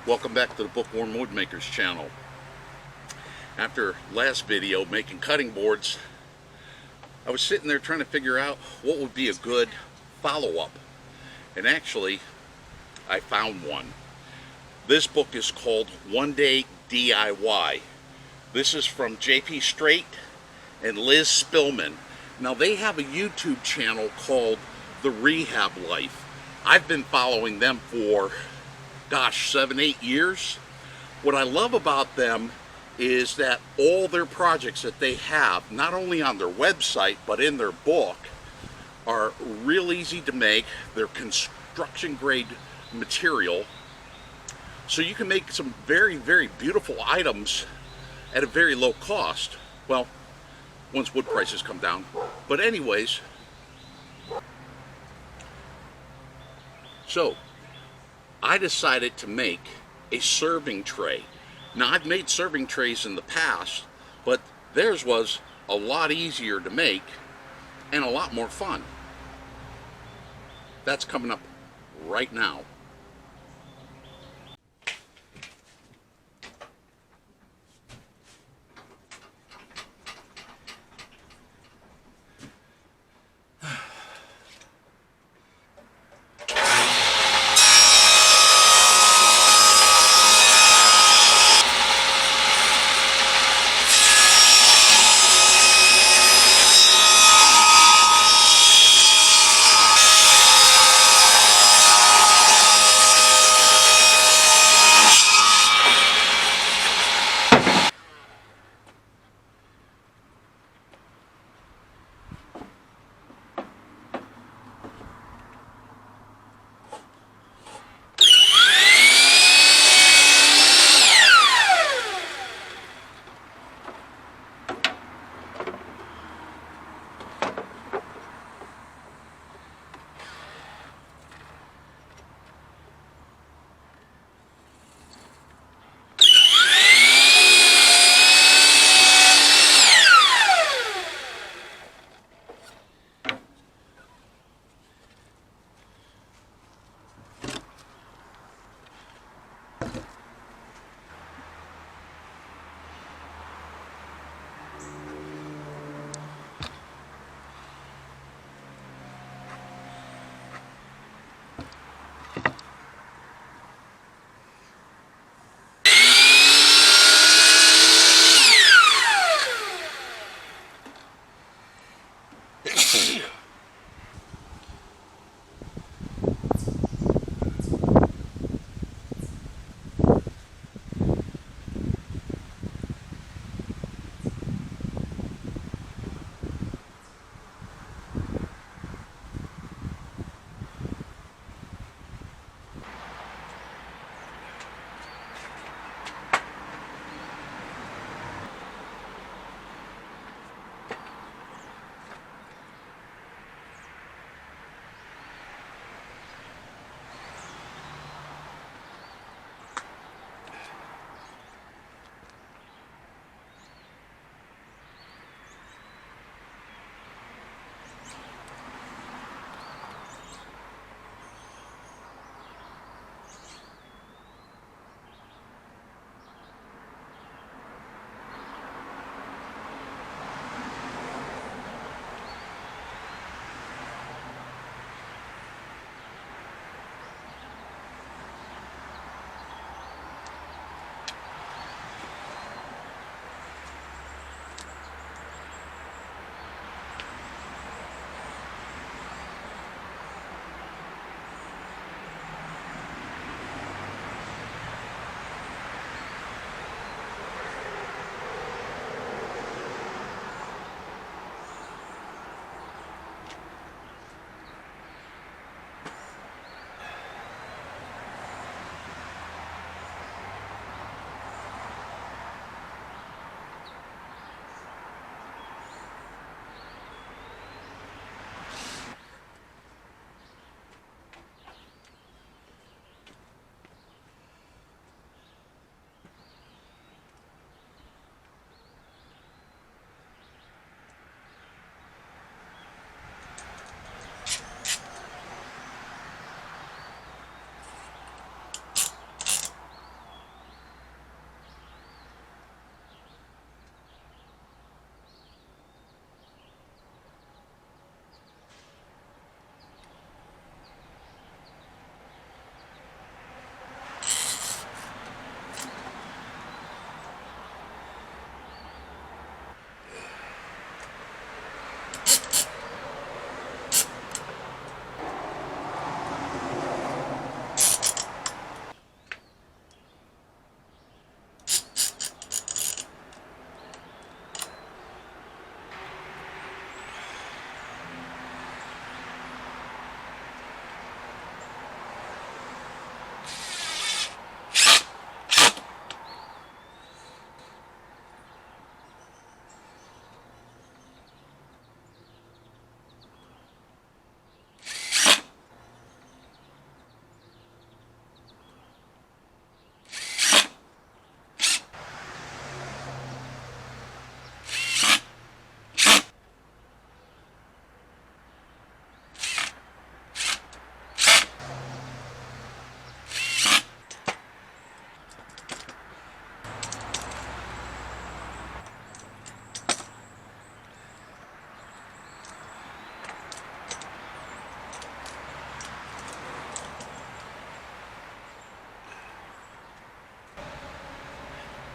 Welcome back to the Bookworm Woodmakers channel. After last video making cutting boards, I was sitting there trying to figure out what would be a good follow-up, and actually I found one. This book is called One Day DIY. This is from J.P. Straight and Liz Spillman. Now they have a YouTube channel called the Rehab Life. I've been following them for 7-8 years. What I love about them is that all their projects that they have, not only on their website but in their book, are real easy to make. They're construction grade material, so you can make some very, very beautiful items at a very low cost. Well, once wood prices come down. But anyways, so I decided to make a serving tray. Now, I've made serving trays in the past, but theirs was a lot easier to make and a lot more fun. That's coming up right now.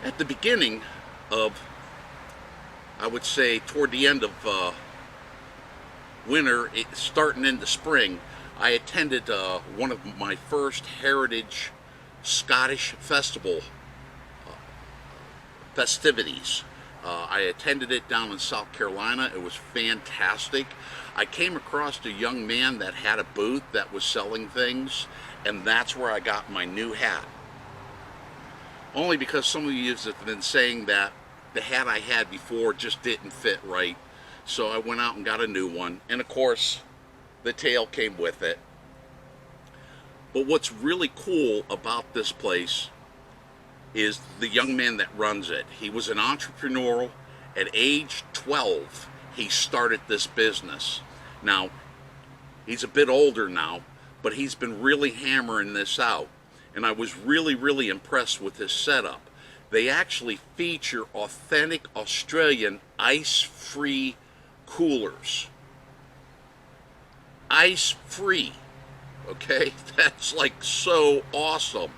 At the beginning of, I would say toward the end of winter, starting into spring, I attended one of my first Heritage Scottish Festival festivities. I attended it down in South Carolina. It was fantastic. I came across a young man that had a booth that was selling things, and that's where I got my new hat. Only because some of you have been saying that the hat I had before just didn't fit right. So I went out and got a new one, and of course the tail came with it. But what's really cool about this place is the young man that runs it. He was an entrepreneur. At age 12, he started this business. Now, he's a bit older now, but he's been really hammering this out. And I was really, really impressed with his setup. They actually feature authentic Australian ice-free coolers. Ice-free, okay? That's like so awesome.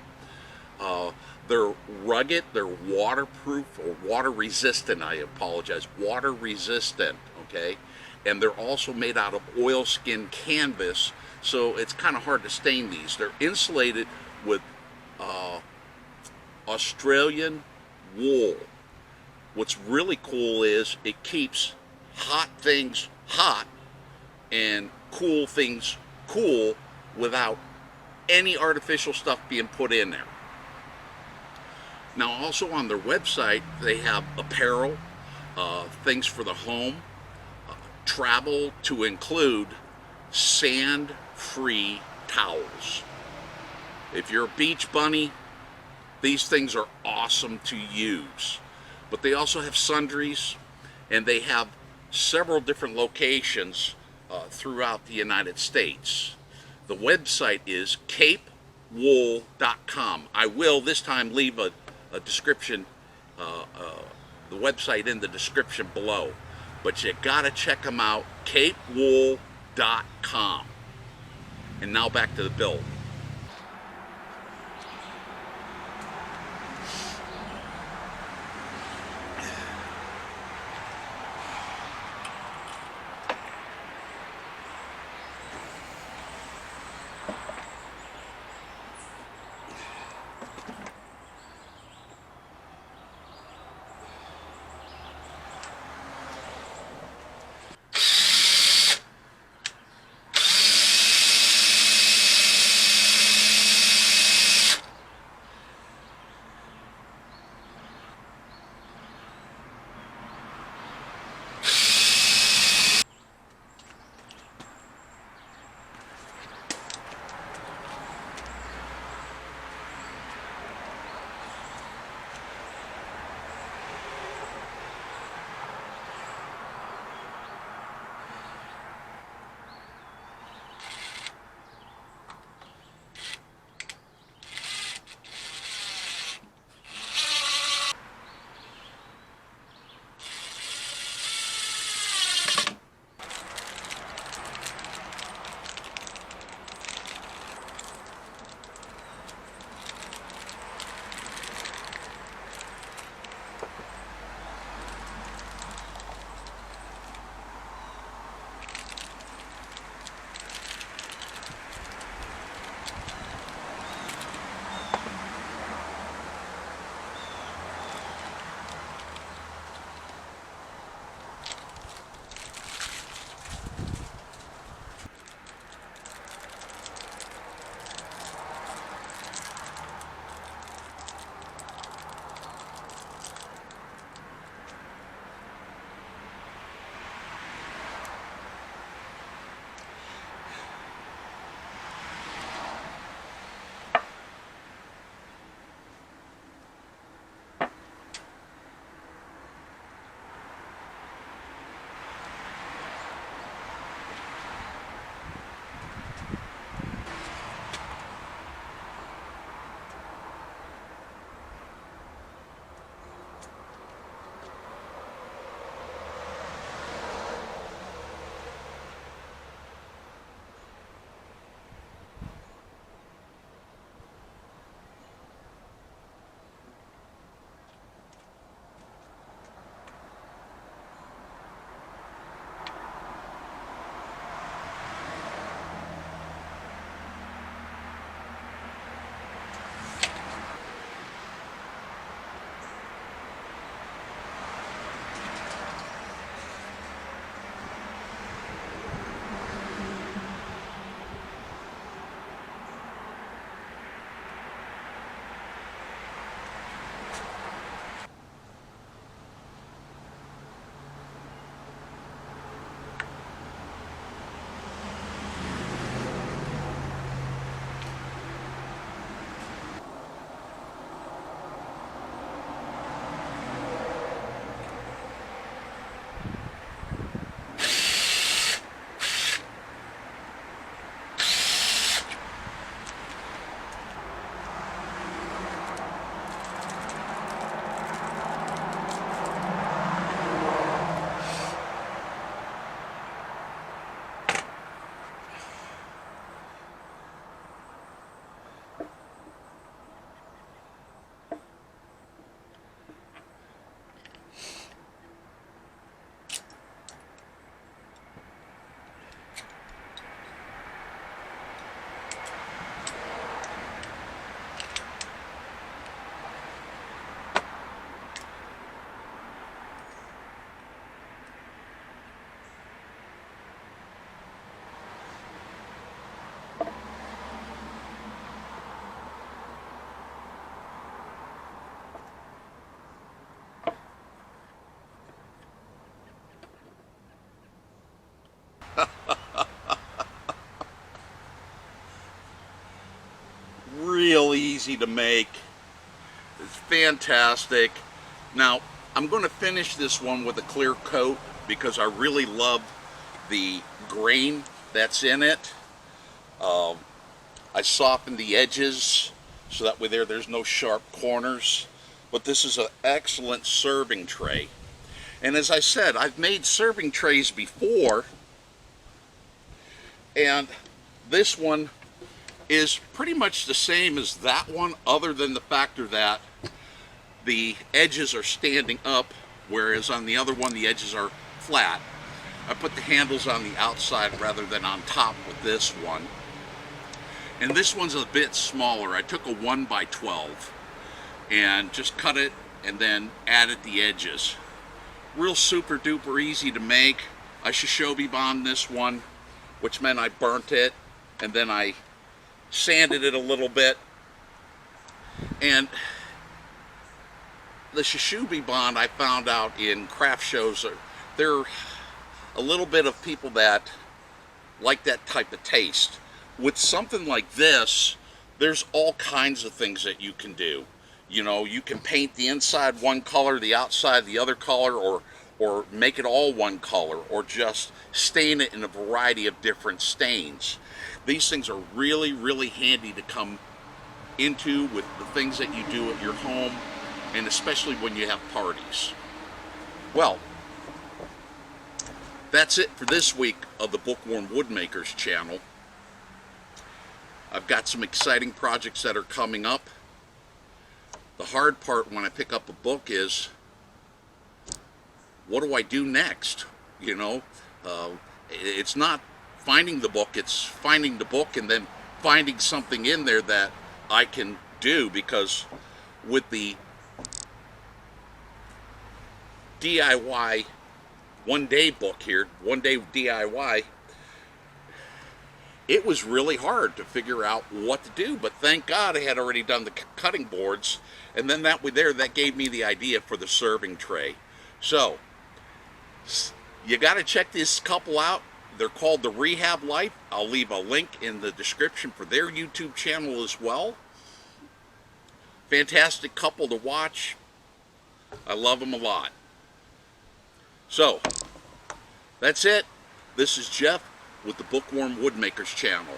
They're rugged, they're waterproof, or water resistant, I apologize, water resistant, okay? And they're also made out of oilskin canvas, so it's kind of hard to stain these. They're insulated with Australian wool. What's really cool is it keeps hot things hot and cool things cool without any artificial stuff being put in there. Now, also on their website, they have apparel, things for the home, travel to include sand-free towels. If you're a beach bunny, these things are awesome to use. But they also have sundries, and they have several different locations throughout the United States. The website is capewool.com. I will this time leave a description, the website in the description below. But you gotta check them out, capewool.com. And now back to the build. Real easy to make. It's fantastic. Now, I'm going to finish this one with a clear coat because I really love the grain that's in it. I softened the edges so that way there's no sharp corners. But this is an excellent serving tray. And as I said, I've made serving trays before, and this one is pretty much the same as that one, other than the factor that the edges are standing up, whereas on the other one the edges are flat. I put the handles on the outside rather than on top with this one. And this one's a bit smaller. I took a 1x12 and just cut it and then added the edges. Real super duper easy to make. I Shishobi bombed this one, which meant I burnt it and then I sanded it a little bit. And the Shishobi bond, I found out in craft shows, they're a little bit of people that like that type of taste. With something like this, there's all kinds of things that you can do. You know, you can paint the inside one color, the outside the other color, or make it all one color, or just stain it in a variety of different stains. These things are really, really handy to come into with the things that you do at your home, and especially when you have parties. Well, that's it for this week of the Bookworm Woodmakers channel. I've got some exciting projects that are coming up. The hard part when I pick up a book is, what do I do next? You know, it's not finding the book, it's finding the book and then finding something in there that I can do, because with the DIY one-day book here, one-day DIY, it was really hard to figure out what to do, but thank God I had already done the cutting boards, and then that gave me the idea for the serving tray. So, you got to check this couple out. They're called the Rehab Life. I'll leave a link in the description for their YouTube channel as well. Fantastic couple to watch. I love them a lot. So, that's it. This is Jeff with the Bookworm Woodmakers channel.